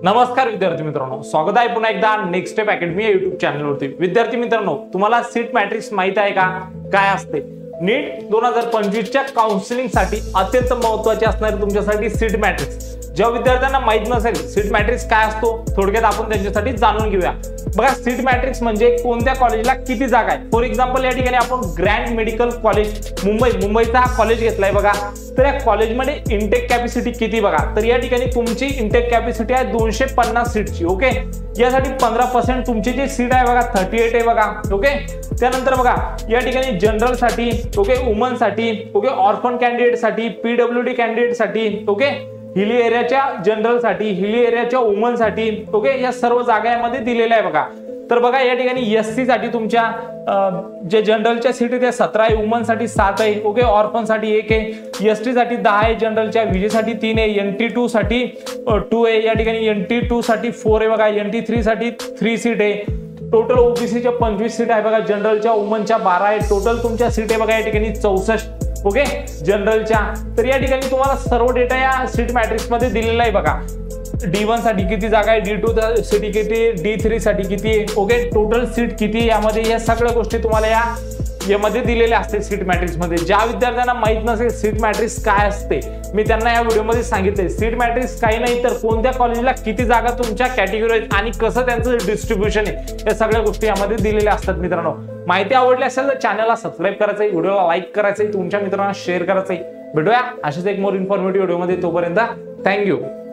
नमस्कार विद्यार्थी मित्रांनो, स्वागत आहे पुन्हा एकदा नेक्स्ट स्टेप अकॅडमी या युट्यूब चॅनलवरती। विद्यार्थी मित्रांनो, तुम्हाला सीट मॅट्रिक्स माहित आहे का? काय असते? नीट 2025 च्या काउन्सिलिंग साठी अत्यंत महत्त्वाचे असणारे तुमच्यासाठी सीट मॅट्रिक्स। ज्या विद्यार्थ्यांना माहित नसेल सीट मॅट्रिक्स काय असतो, थोडक्यात आपण त्यांच्यासाठी जाणून घेऊया। बघा, सीट मॅट्रिक्स म्हणजे कोणत्या कॉलेजला किती जागा आहे। फॉर एक्झाम्पल या ठिकाणी आपण ग्रँड मेडिकल कॉलेज मुंबईचा हा कॉलेज घेतलाय बघा, तर या कॉलेजमध्ये इनटेक कॅपॅसिटी किती बघा, तर या ठिकाणी तुमची इनटेक कॅपॅसिटी आहे 250 सीटची। ओके, यासाठी 15% तुमची जी सीट आहे बघा 38 आहे बघा। ओके, त्यानंतर बघा या ठिकाणी जनरल साठी, ओके, वुमन साठी, ओके, ऑर्फन कॅन्डिडेट साठी, पीडब्ल्यूडी कॅन्डिडेट साठी, ओके, हिली एरियाच्या जनरल साठी, हिली एरियाच्या वुमन साठी, ओके, या सर्व जागा यामध्ये दिलेल्या आहे बघा। तर बघा या ठिकाणी एससी साठी तुमच्या जे जनरलच्या सीट आहे त्या 17 आहे, वुमन साठी 7 आहे, ओके, ऑर्फन साठी 1 आहे, एसटी साठी 10 आहे, जनरलच्या विजे साठी 3 आहे, NT2 साठी 2 आहे, या ठिकाणी NT2 साठी 4 आहे बघा, NT3 साठी 3 सीट आहे, टोटल ओबीसीच्या 25 सीट आहे बघा, जनरलच्या वुमनच्या 12 आहे, टोटल तुमच्या सीट आहे बघा या ठिकाणी 64, ओके, जनरलच्या। तर या ठिकाणी तुम्हाला सर्व डेटा या सीट मॅट्रिक्स मध्ये दिलेला आहे बघा। D1 साठी किती जागा आहे, D2 साठी किती, D3 साठी किती आहे, ओके, टोटल सीट किती यामध्ये, या सगळ्या गोष्टी तुम्हाला यामध्ये दिलेल्या असते सीट मॅट्रिक्स मध्ये। ज्या विद्यार्थ्यांना माहित नसेल सीट मॅट्रिक्स काय असते, मी त्यांना या व्हिडिओमध्ये सांगितले। सीट मॅट्रिक्स काही नाही तर कोणत्या कॉलेजला किती जागा तुमच्या कॅटेगरी आणि कसं त्यांचं डिस्ट्रीब्युशन आहे, या सगळ्या गोष्टी यामध्ये दिलेल्या असतात। मित्रांनो, माहिती आवडली असेल तर चॅनलला सबस्क्राईब करायचंय, व्हिडिओला लाईक करायचंय, तुमच्या मित्रांना शेअर करायचंय। भेटूया अशाच एक मोर इन्फॉर्मेटिव्ह व्हिडिओमध्ये, तोपर्यंत थँक्यू।